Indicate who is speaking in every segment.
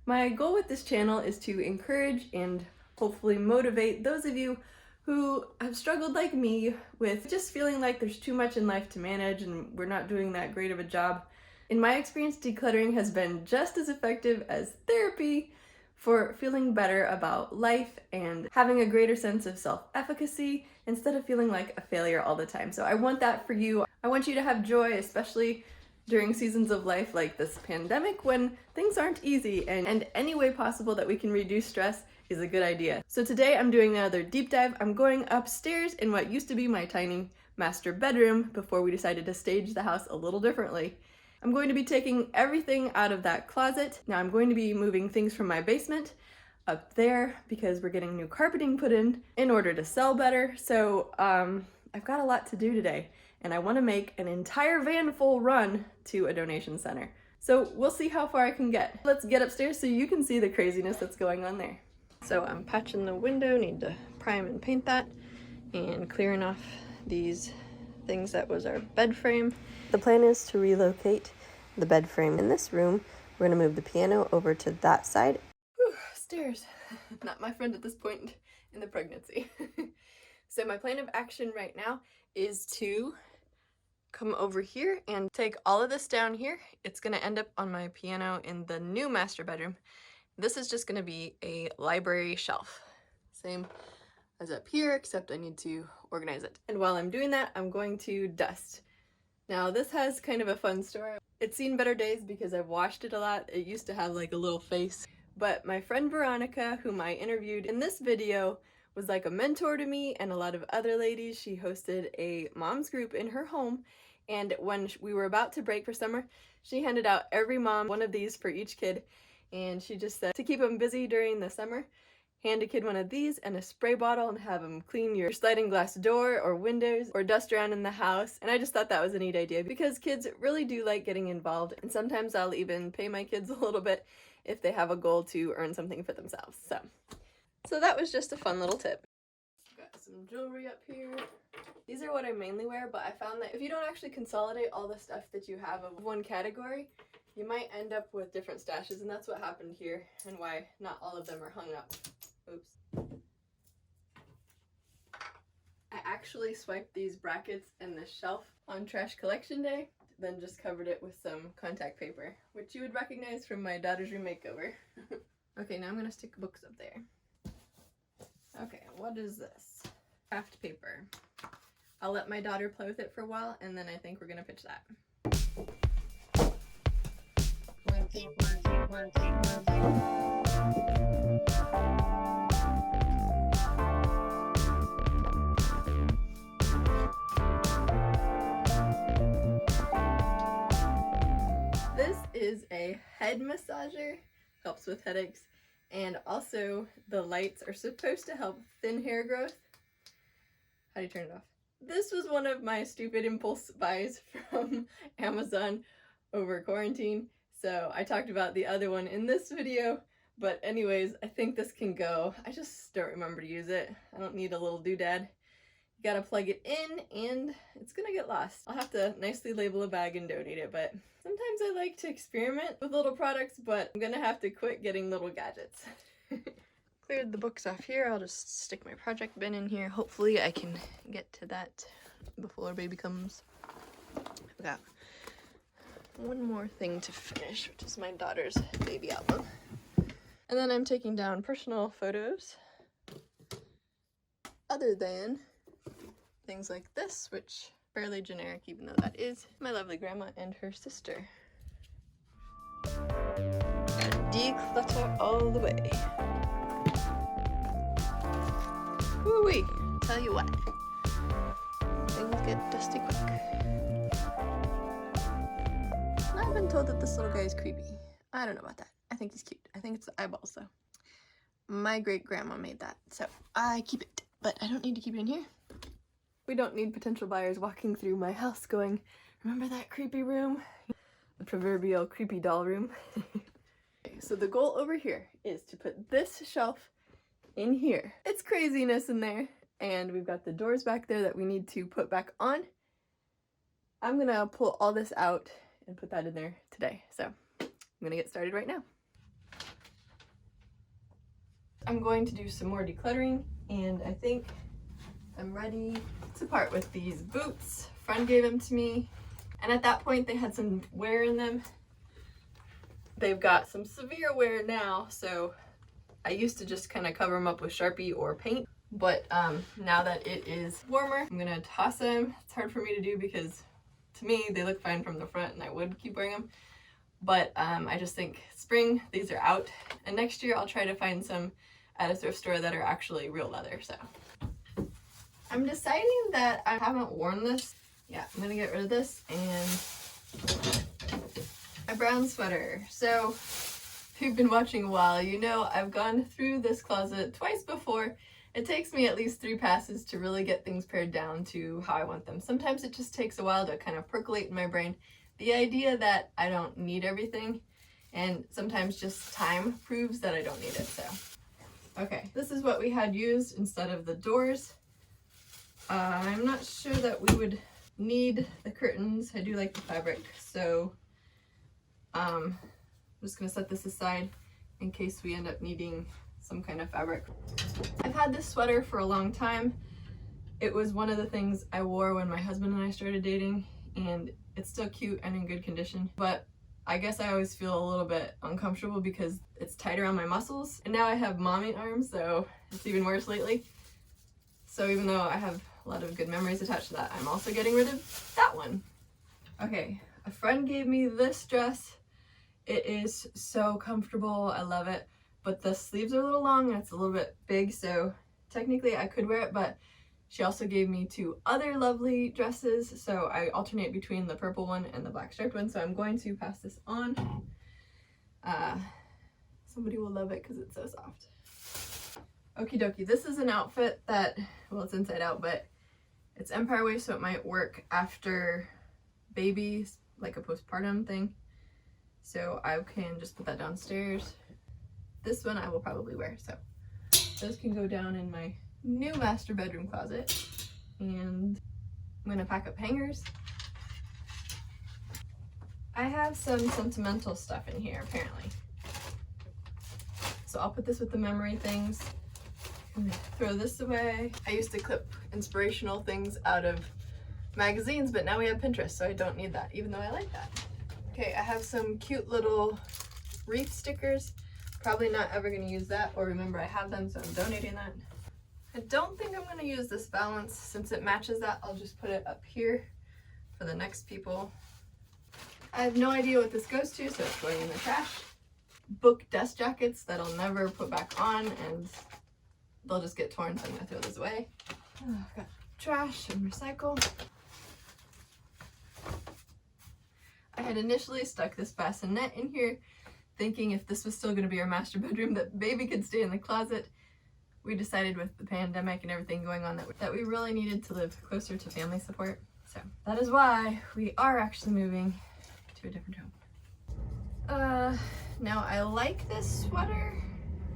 Speaker 1: My goal with this channel is to encourage and hopefully motivate those of you who have struggled like me with just feeling like there's too much in life to manage and we're not doing that great of a job. In my experience, decluttering has been just as effective as therapy for feeling better about life and having a greater sense of self-efficacy instead of feeling like a failure all the time. So I want that for you. I want you to have joy, especially during seasons of life like this pandemic when things aren't easy, and any way possible that we can reduce stress is a good idea. So today I'm doing another deep dive. I'm going upstairs in what used to be my tiny master bedroom before we decided to stage the house a little differently. I'm going to be taking everything out of that closet. Now I'm going to be moving things from my basement up there because we're getting new carpeting put in order to sell better. So I've got a lot to do today, and I want to make an entire van full run to a donation center. So we'll see how far I can get. Let's get upstairs so you can see the craziness that's going on there. So I'm patching the window, need to prime and paint that, and clearing off these things that was our bed frame. The plan is to relocate the bed frame in this room. We're gonna move the piano over to that side. Whew, stairs. Not my friend at this point in the pregnancy. So my plan of action right now is to come over here and take all of this down here. It's gonna end up on my piano in the new master bedroom. This is just gonna be a library shelf. Same as up here, except I need to organize it. And while I'm doing that, I'm going to dust. Now this has kind of a fun story. It's seen better days because I've washed it a lot. It used to have like a little face. But my friend Veronica, whom I interviewed in this video, was like a mentor to me and a lot of other ladies. She hosted a mom's group in her home, and when we were about to break for summer, she handed out every mom one of these for each kid, and she just said to keep them busy during the summer, hand a kid one of these and a spray bottle and have them clean your sliding glass door or windows or dust around in the house. And I just thought that was a neat idea because kids really do like getting involved, and sometimes I'll even pay my kids a little bit if they have a goal to earn something for themselves. So that was just a fun little tip. Got some jewelry up here. These are what I mainly wear, but I found that if you don't actually consolidate all the stuff that you have of one category, you might end up with different stashes, and that's what happened here and why not all of them are hung up. Oops. I actually swiped these brackets and this shelf on trash collection day, then just covered it with some contact paper, which you would recognize from my daughter's room makeover. Okay, now I'm gonna stick books up there. Okay, what is this? Craft paper. I'll let my daughter play with it for a while, and then I think we're gonna pitch that. This is a head massager, helps with headaches. And also, the lights are supposed to help thin hair growth. How do you turn it off? This was one of my stupid impulse buys from Amazon over quarantine. So I talked about the other one in this video. But anyways, I think this can go. I just don't remember to use it. I don't need a little doodad. You gotta plug it in and it's gonna get lost. I'll have to nicely label a bag and donate it, but sometimes I like to experiment with little products, but I'm gonna have to quit getting little gadgets. Cleared the books off here. I'll just stick my project bin in here. Hopefully I can get to that before baby comes. I've got one more thing to finish, which is my daughter's baby album. And then I'm taking down personal photos other than things like this, which fairly generic, even though that is my lovely grandma and her sister. Gotta declutter all the way. Woo-wee! Tell you what, things get dusty quick. I've been told that this little guy is creepy. I don't know about that. I think he's cute. I think it's the eyeballs though. My great-grandma made that, so I keep it, but I don't need to keep it in here. We don't need potential buyers walking through my house going, remember that creepy room? The proverbial creepy doll room. Okay, so the goal over here is to put this shelf in here. It's craziness in there, and we've got the doors back there that we need to put back on. I'm gonna pull all this out and put that in there today, so I'm gonna get started right now. I'm going to do some more decluttering, and I think I'm ready to part with these boots. A friend gave them to me, and at that point they had some wear in them. They've got some severe wear now, so I used to just kind of cover them up with Sharpie or paint, but now that it is warmer, I'm gonna toss them. It's hard for me to do because to me they look fine from the front and I would keep wearing them, but I just think spring, these are out, and next year I'll try to find some at a thrift store that are actually real leather. So I'm deciding that I haven't worn this. Yeah, I'm gonna get rid of this and my brown sweater. So if you've been watching a while, you know I've gone through this closet twice before. It takes me at least 3 passes to really get things pared down to how I want them. Sometimes it just takes a while to kind of percolate in my brain the idea that I don't need everything, and sometimes just time proves that I don't need it. So okay, this is what we had used instead of the doors. I'm not sure that we would need the curtains. I do like the fabric, so I'm just gonna set this aside in case we end up needing some kind of fabric. I've had this sweater for a long time. It was one of the things I wore when my husband and I started dating, and it's still cute and in good condition, but I guess I always feel a little bit uncomfortable because it's tight around my muscles, and now I have mommy arms, so it's even worse lately. So even though I have a lot of good memories attached to that, I'm also getting rid of that one. Okay, a friend gave me this dress. It is so comfortable, I love it, but the sleeves are a little long and it's a little bit big, so technically I could wear it, but she also gave me 2 other lovely dresses, so I alternate between the purple one and the black striped one, so I'm going to pass this on. Somebody will love it because it's so soft. Okie dokie, this is an outfit that, well, it's inside out, but it's empire waist, so it might work after babies, like a postpartum thing. So I can just put that downstairs. This one I will probably wear, so those can go down in my new master bedroom closet. And I'm gonna pack up hangers. I have some sentimental stuff in here, apparently. So I'll put this with the memory things. Throw this away. I used to clip inspirational things out of magazines, but now we have Pinterest, so I don't need that, even though I like that. Okay, I have some cute little wreath stickers. Probably not ever gonna use that or remember I have them, so I'm donating that. I don't think I'm gonna use this valance. Since it matches that, I'll just put it up here for the next people. I have no idea what this goes to, so it's going in the trash. Book dust jackets that I'll never put back on, and they'll just get torn, so I'm gonna throw those away. Oh, I've got trash and recycle. I had initially stuck this bassinet in here, thinking if this was still going to be our master bedroom, that baby could stay in the closet. We decided with the pandemic and everything going on that we really needed to live closer to family support. So that is why we are actually moving to a different home. Now I like this sweater,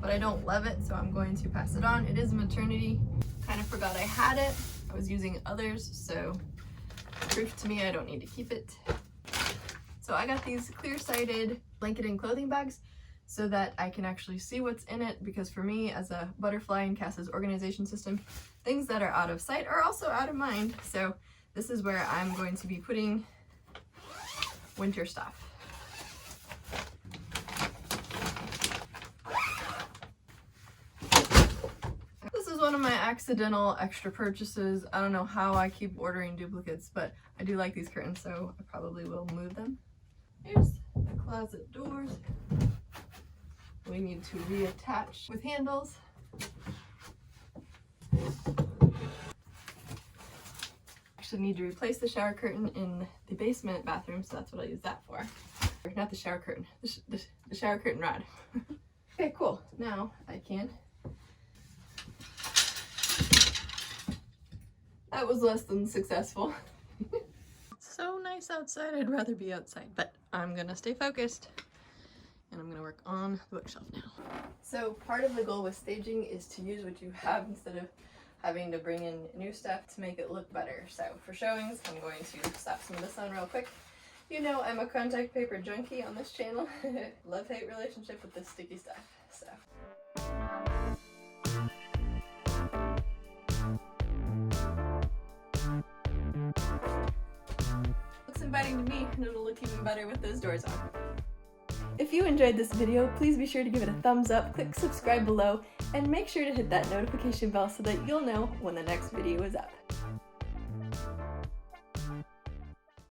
Speaker 1: but I don't love it, so I'm going to pass it on. It is maternity. Kind of forgot I had it. I was using others, so proof to me I don't need to keep it. So I got these clear-sided blanket and clothing bags so that I can actually see what's in it, because for me, as a butterfly in Cass's organization system, things that are out of sight are also out of mind. So this is where I'm going to be putting winter stuff. This is one of my accidental extra purchases. I don't know how I keep ordering duplicates, but I do like these curtains, so I probably will move them. Here's the closet doors. We need to reattach with handles. Actually need to replace the shower curtain in the basement bathroom, so that's what I'll use that for. Not the shower curtain, the shower curtain rod. Okay, cool. Now I can. That was less than successful. So nice outside, I'd rather be outside, but I'm gonna stay focused and I'm gonna work on the bookshelf now. So part of the goal with staging is to use what you have instead of having to bring in new stuff to make it look better. So for showings, I'm going to slap some of this on real quick. You know I'm a contact paper junkie on this channel. Love-hate relationship with this sticky stuff. So inviting to me, and it'll look even better with those doors on. If you enjoyed this video, please be sure to give it a thumbs up, click subscribe below, and make sure to hit that notification bell so that you'll know when the next video is up.